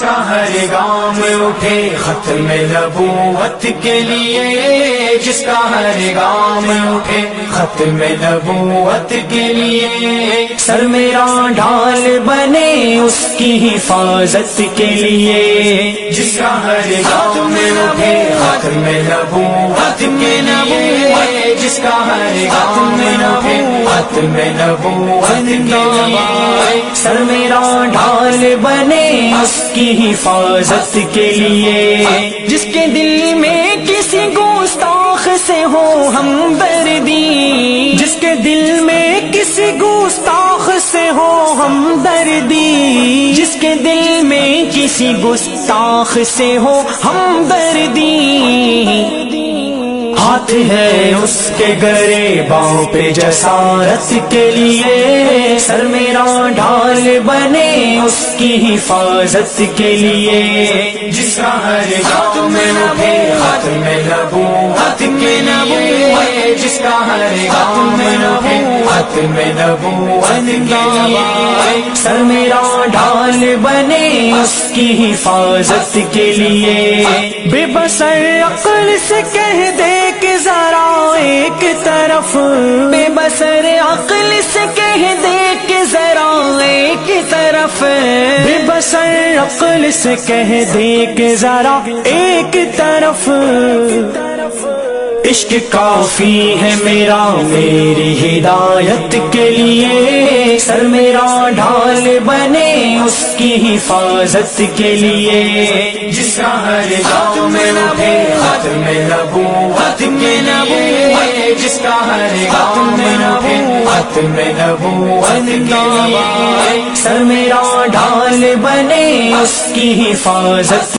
ہر گام اٹھے ختم نبوت کے لیے، جس کا ہر گام اٹھے ختم نبوت کے لیے، سر میرا ڈھال بنے اس کی حفاظت کے لیے، جس کا ہر گام اٹھے ختم نبوت کے لیے، جس کا ہر گام اٹھے ختم نبوت کے لیے، سر میرا ڈھال بنے اس کی حفاظت کے لیے، جس کے دل میں کسی گستاخ سے ہو ہمدردی، جس کے دل میں کسی گستاخ سے ہو ہمدردی، جس کے دل میں کسی گستاخ سے ہو ہمدردی، ہاتھ ہے اس کے گرے باؤں پہ جسارت کے لیے، سر میرا ڈھال بنے اس کی حفاظت کے لیے، جس کا ہر گام اٹھے ختم نبوت کے لیے، جس کا ہر گام اٹھے ختم نبوت کے لیے، سر میرا ڈھال بنے اس کی حفاظت کے لیے، بے بسر عقل سے کہہ دے کہ ذرا ایک طرف، بے بسر عقل سے کہہ دے کہ ذرا ایک طرف، بے بسر عقل سے کہہ دے کہ ذرا ایک طرف، عشق کافی ہے میرا میری ہدایت کے لیے، سر میرا ڈھال بنے اس کی حفاظت کے لیے، جس کا ہر گام اٹھے ختم نبوت کے لیے، جس کا ہر گام اٹھے ختم نبوت کے لیے، سر میرا ڈھال بنے اس کی حفاظت